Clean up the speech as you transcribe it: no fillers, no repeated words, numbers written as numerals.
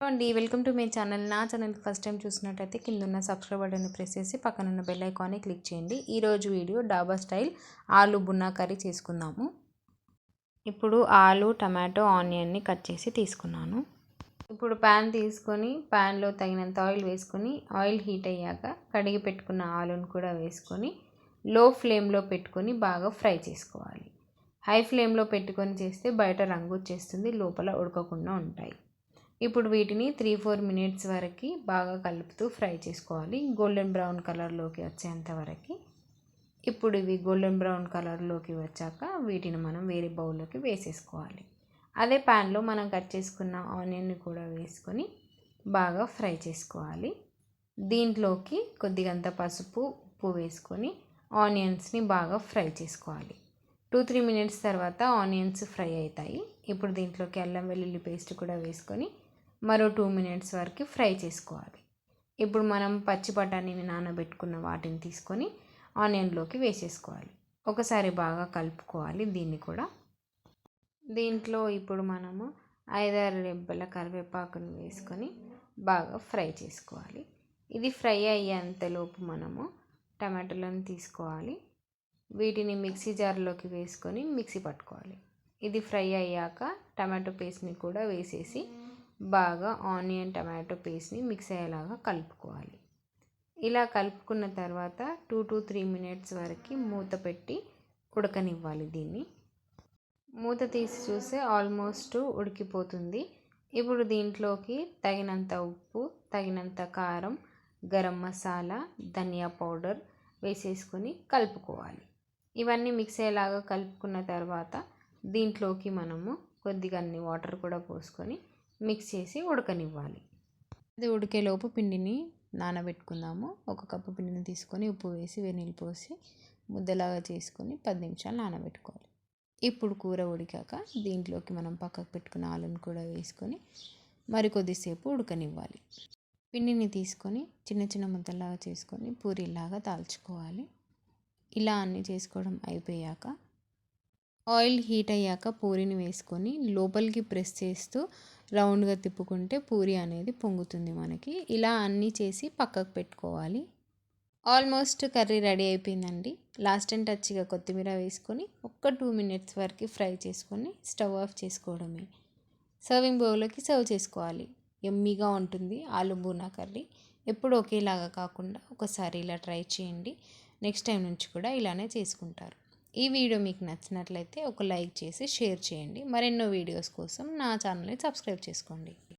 అండి, welcome to my channel. నా ఛానల్కి ఫస్ట్ టైం చూసినట్టయితే కింద ఉన్న సబ్స్క్రైబ్ బటన్ని ప్రెస్ చేసి పక్కన ఉన్న బెల్ ఐకాన్ని క్లిక్ చేయండి. ఈరోజు వీడియో డాబా స్టైల్ ఆలు బున్నా కర్రీ చేసుకుందాము. ఇప్పుడు ఆలు, టమాటో, ఆనియన్ని కట్ చేసి తీసుకున్నాను. ఇప్పుడు ప్యాన్ తీసుకొని ప్యాన్లో తగినంత ఆయిల్ వేసుకొని ఆయిల్ హీట్ అయ్యాక కడిగి పెట్టుకున్న ఆలును కూడా వేసుకొని లో ఫ్లేమ్లో పెట్టుకొని బాగా ఫ్రై చేసుకోవాలి. హై ఫ్లేమ్లో పెట్టుకొని చేస్తే బయట రంగు వచ్చేస్తుంది, లోపల ఉడకకుండా ఉంటాయి. ఇప్పుడు వీటిని 3-4 మినిట్స్ వరకు బాగా కలుపుతూ ఫ్రై చేసుకోవాలి, గోల్డెన్ బ్రౌన్ కలర్లోకి వచ్చేంత వరకు. ఇప్పుడు ఇవి గోల్డెన్ బ్రౌన్ కలర్లోకి వచ్చాక వీటిని మనం వేరే బౌల్లోకి వేసేసుకోవాలి. అదే ప్యాన్లో మనం కట్ చేసుకున్న ఆనియన్ని కూడా వేసుకొని బాగా ఫ్రై చేసుకోవాలి. దీంట్లోకి కొద్దిగంత పసుపు, ఉప్పు వేసుకొని ఆనియన్స్ని బాగా ఫ్రై చేసుకోవాలి. 2-3 మినిట్స్ తర్వాత ఆనియన్స్ ఫ్రై అవుతాయి. ఇప్పుడు దీంట్లోకి అల్లం వెల్లుల్లి పేస్ట్ కూడా వేసుకొని మరో 2 మినిట్స్ వరకు ఫ్రై చేసుకోవాలి. ఇప్పుడు మనం పచ్చి బఠానీని నానబెట్టుకున్న వాటిని తీసుకొని ఆనియన్లోకి వేసేసుకోవాలి. ఒకసారి బాగా కలుపుకోవాలి. దీన్ని కూడా దీంట్లో ఇప్పుడు మనము 5-6 రెబ్బల కరివేపాకును వేసుకొని బాగా ఫ్రై చేసుకోవాలి. ఇది ఫ్రై అయ్యేంతలోపు మనము టమాటాలను తీసుకోవాలి. వీటిని మిక్సీ జార్లోకి వేసుకొని మిక్సీ పట్టుకోవాలి. ఇది ఫ్రై అయ్యాక టమాటో పేస్ట్ని కూడా వేసేసి బాగా ఆనియన్ టమాటో పేస్ట్ని మిక్స్ అయ్యేలాగా కలుపుకోవాలి. ఇలా కలుపుకున్న తర్వాత 2-3 మినిట్స్ వరకు మూత పెట్టి ఉడకనివ్వాలి. దీన్ని మూత తీసి చూస్తే ఆల్మోస్ట్ ఉడికిపోతుంది. ఇప్పుడు దీంట్లోకి తగినంత ఉప్పు, తగినంత కారం, గరం మసాలా, ధనియా పౌడర్ వేసేసుకొని కలుపుకోవాలి. ఇవన్నీ మిక్స్ అయ్యేలాగా కలుపుకున్న తర్వాత దీంట్లోకి మనము కొద్దిగా వాటర్ కూడా పోసుకొని మిక్స్ చేసి ఉడకనివ్వాలి. అది ఉడికేలోపు పిండిని నానబెట్టుకుందాము. 1 కప్పు పిండిని తీసుకొని ఉప్పు వేసి వెన్నీళ్ళు పోసి ముద్దలాగా చేసుకొని 10 నిమిషాలు నానబెట్టుకోవాలి. ఇప్పుడు కూర ఉడికాక దీంట్లోకి మనం పక్కకు పెట్టుకున్న ఆలుని కూడా వేసుకొని మరి కొద్దిసేపు ఉడకనివ్వాలి. పిండిని తీసుకొని చిన్న చిన్న ముద్దలాగా చేసుకొని పూరీలాగా తాల్చుకోవాలి. ఇలా అన్నీ చేసుకోవడం అయిపోయాక ఆయిల్ హీట్ అయ్యాక పూరీని వేసుకొని లోపలికి ప్రెస్ చేస్తూ రౌండ్గా తిప్పుకుంటే పూరి అనేది పొంగుతుంది మనకి. ఇలా అన్నీ చేసి పక్కకు పెట్టుకోవాలి. ఆల్మోస్ట్ కర్రీ రెడీ అయిపోయిందండి. లాస్ట్ అండ్ టచ్గా కొత్తిమీర వేసుకొని 2 మినిట్స్ వరకు ఫ్రై చేసుకొని స్టవ్ ఆఫ్ చేసుకోవడమే. సర్వింగ్ బౌల్లోకి సర్వ్ చేసుకోవాలి. యమ్మీగా ఉంటుంది ఆలు బూనా కర్రీ. ఎప్పుడు ఒకేలాగా కాకుండా ఒకసారి ఇలా ట్రై చేయండి. నెక్స్ట్ టైం నుంచి కూడా ఇలానే చేసుకుంటారు. ఈ వీడియో మీకు నచ్చినట్లయితే ఒక లైక్ చేసి షేర్ చేయండి. మరెన్నో వీడియోస్ కోసం నా ఛానల్ని సబ్స్క్రైబ్ చేసుకోండి.